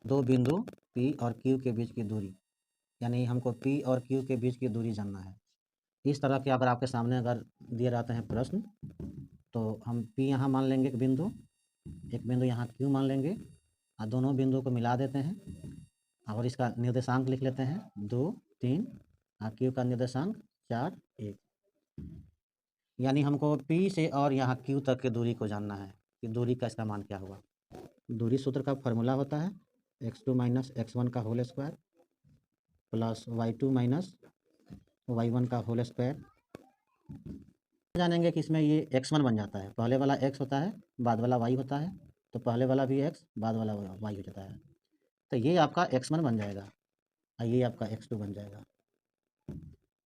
दो बिंदु P और Q के बीच की दूरी, यानी हमको P और Q के बीच की दूरी जानना है। इस तरह के अगर आपके सामने अगर दिए रहते हैं प्रश्न, तो हम P यहाँ मान लेंगे एक बिंदु यहाँ Q मान लेंगे और दोनों बिंदुओं को मिला देते हैं और इसका निर्देशांक लिख लेते हैं 2, 3 और Q का निर्देशांक 4, 1। यानी हमको P से और यहाँ Q तक की दूरी को जानना है कि दूरी का इसका मान क्या होगा। दूरी सूत्र का फॉर्मूला होता है x2 माइनस x1 का whole square plus y2 minus y1 का होल स्क्वायर। जानेंगे कि इसमें ये x1 बन जाता है, पहले वाला x होता है, बाद वाला y होता है, तो पहले वाला भी x, बाद वाला y हो जाता है। तो ये आपका x1 बन जाएगा और ये आपका x2 बन जाएगा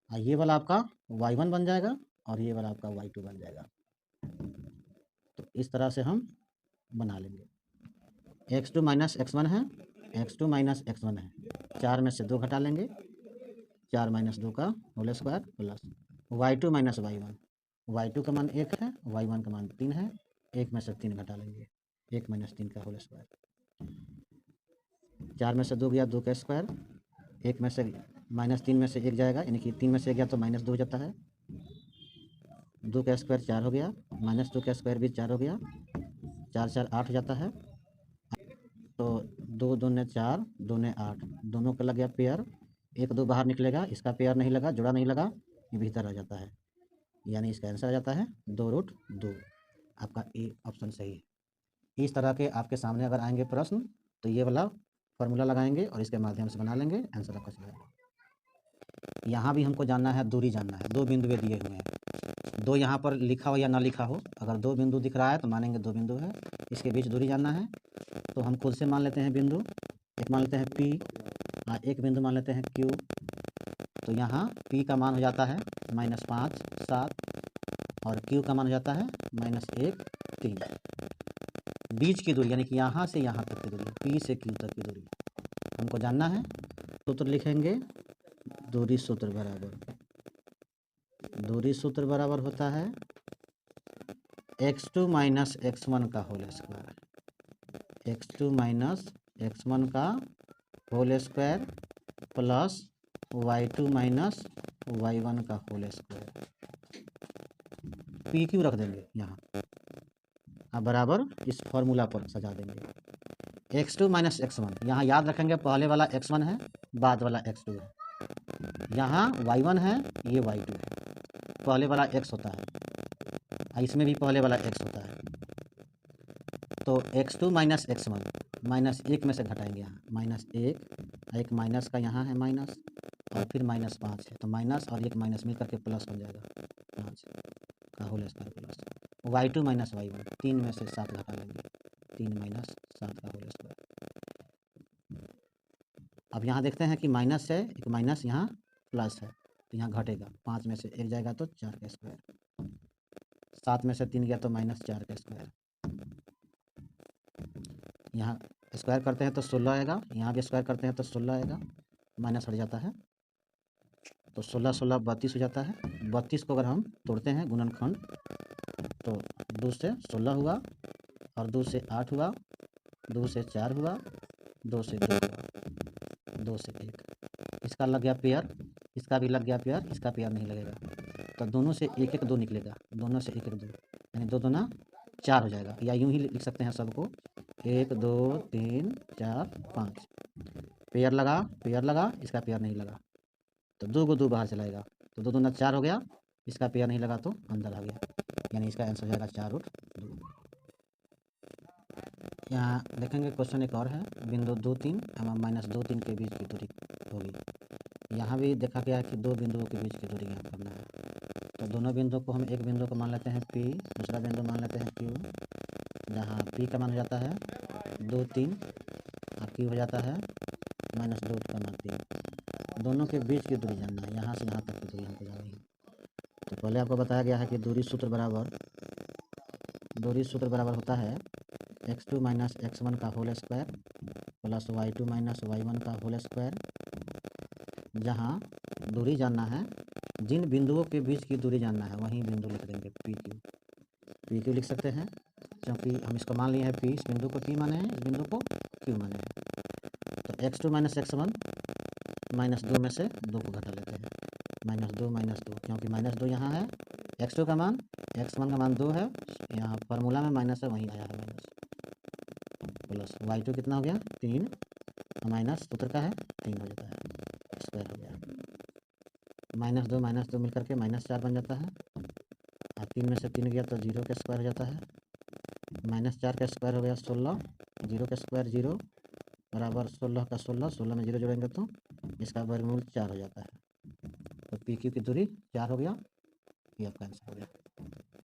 और ये वाला आपका y1 बन जाएगा और ये वाला आपका y2 बन जाएगा। तो इस तरह से हम बना लेंगे। x2 माइनस x1 है, x2 माइनस x1 है, 4 में से 2 घटा लेंगे, 4 माइनस 2 का whole square plus y2 minus y1, y2 का मान 1 है, y1 का मान 3 है, 1 में से 3 घटा लेंगे, 1 माइनस 3 का होल स्क्वायर। 4 में से 2 गया 2 का स्क्वायर, 1 में से माइनस 3 में से 1 जाएगा, यानी कि 3 में से 1 गया तो माइनस 2 हो जाता है, 2 का स्क्वायर 4 हो गया, माइनस 2 का स्क्वायर भी 4 हो गया, 4 4 8 हो जाता है। तो 2 दूने 4, 2 ने 8, दोनों का लग गया पेयर, 1 2 बाहर निकलेगा, इसका पेयर नहीं लगा, जोड़ा नहीं लगा, ये भीतर आ जाता है, यानी इसका आंसर आ जाता है 2√2। आपका ए ऑप्शन सही है। इस तरह के आपके सामने अगर आएंगे प्रश्न तो ये वाला फॉर्मूला लगाएंगे और इसके माध्यम से बना लेंगे, आंसर आपका सही है। यहाँ भी हमको जानना है, दूरी जानना है, दो बिंदुएं दिए हुए हैं, दो यहाँ पर लिखा हो या ना लिखा हो, अगर दो बिंदु दिख रहा है तो मानेंगे दो बिंदु है, इसके बीच दूरी जानना है। तो हम खुद से मान लेते हैं बिंदु, एक मान लेते हैं P और एक बिंदु मान लेते हैं Q। तो यहाँ P का मान हो जाता है -5, 7 और Q का मान हो जाता है -1, 3। बीच की दूरी यानी कि यहाँ से यहाँ तक की दूरी, P से Q तक की दूरी हमको जानना है। सूत्र लिखेंगे, दूरी सूत्र बराबर होता है x2 माइनस x1 का whole square, x2 minus x1 का whole square plus y2 minus y1 का होल स्क्वायर। PQ रख देंगे यहाँ, अब बराबर इस फॉर्मूला पर सजा देंगे। x2 माइनस x1, यहाँ याद रखेंगे पहले वाला x1 है, बाद वाला x2 है, यहाँ y1 है, ये y2 है, पहले वाला x होता है, इसमें भी पहले वाला x होता है। तो x2 माइनस x1, -1 में से घटाएंगे, यहाँ -1, एक माइनस का यहाँ है माइनस और फिर -5 है, तो माइनस और एक माइनस मिल करके प्लस बन जाएगा, 5 का whole square plus y2 minus y1, 3 में से 7 घटा लेंगे, 3 माइनस 7 का होल स्क्वायर। अब यहाँ देखते हैं कि माइनस है, एक माइनस यहाँ प्लस है, तो यहाँ घटेगा, 5 में से 1 जाएगा तो 4 का स्क्वायर, 7 में से 3 गया तो -4 का स्क्वायर। यहाँ स्क्वायर करते हैं तो 16 आएगा, यहाँ भी स्क्वायर करते हैं तो 16 आएगा, माइनस हट जाता है, तो 16 16 32 हो जाता है। 32 को अगर हम तोड़ते हैं गुणनखंड तो 2 से 16 हुआ और 2 से 8 हुआ, 2 से 4 हुआ, 2 से 2 हुआ, 2 से 1, इसका लग गया पेयर, इसका भी लग गया पेयर, इसका पेयर नहीं लगेगा, तो दोनों से 1 1 2 निकलेगा, दोनों से 1 1 2, यानी 2 दूना 4 हो जाएगा, या यूँ ही लिख सकते हैं सबको, 1 2 3 4 5, पेयर लगा, इसका पेयर नहीं लगा, तो 2 को 2 बाहर चलाएगा, तो 2 दूना 4 हो गया, इसका पेयर नहीं लगा तो अंदर आ गया, यानी इसका आंसर हो जाएगा 4√2। यहाँ देखेंगे क्वेश्चन एक और है, बिंदु 2 3 एवं -2 3 के बीच की दूरी होगी। यहाँ भी देखा गया है कि दो बिंदुओं के बीच की दूरी यहाँ करना है, तो दोनों बिंदुओं को हम एक बिंदु को मान लेते हैं P, दूसरा बिंदु मान लेते हैं Q, जहाँ P का मान हो जाता है 2 3 और Q हो जाता है -2 का मान 3। दोनों के बीच की दूरी जानना है, यहाँ से यहाँ तक की दूरी हमको जाननी है। तो पहले आपको बताया गया है कि दूरी सूत्र बराबर होता है x2 माइनस x1 का whole square plus y2 minus y1 का होल स्क्वायर। जहाँ दूरी जानना है, जिन बिंदुओं के बीच की दूरी जानना है वहीं बिंदु लिख देंगे PQ लिख सकते हैं, क्योंकि हम इसको मान लिए हैं P, इस बिंदु को P माने हैं, इस बिंदु को Q माने हैं। x2 माइनस x1 -2 में से 2 को घटा लेते हैं, -2 क्योंकि -2 यहाँ है, x2 का मान x1 का मान 2 है, यहाँ फार्मूला में माइनस है वहीं आया है माइनस, प्लस y2 कितना हो गया 3 माइनस सूत्र का है 3 हो जाता है, स्क्वायर हो गया, -2 मिल करके -4 बन जाता है, और 3 में से 3 गया तो 0 का स्क्वायर हो जाता है, -4 का स्क्वायर हो गया 16, 0 का स्क्वायर 0 बराबर 16 का 16 में 0 जोड़ेंगे तो इसका वर्गमूल 4 हो जाता है, तो पी क्यू की दूरी 4 हो गया, ये आपका आंसर हो गया।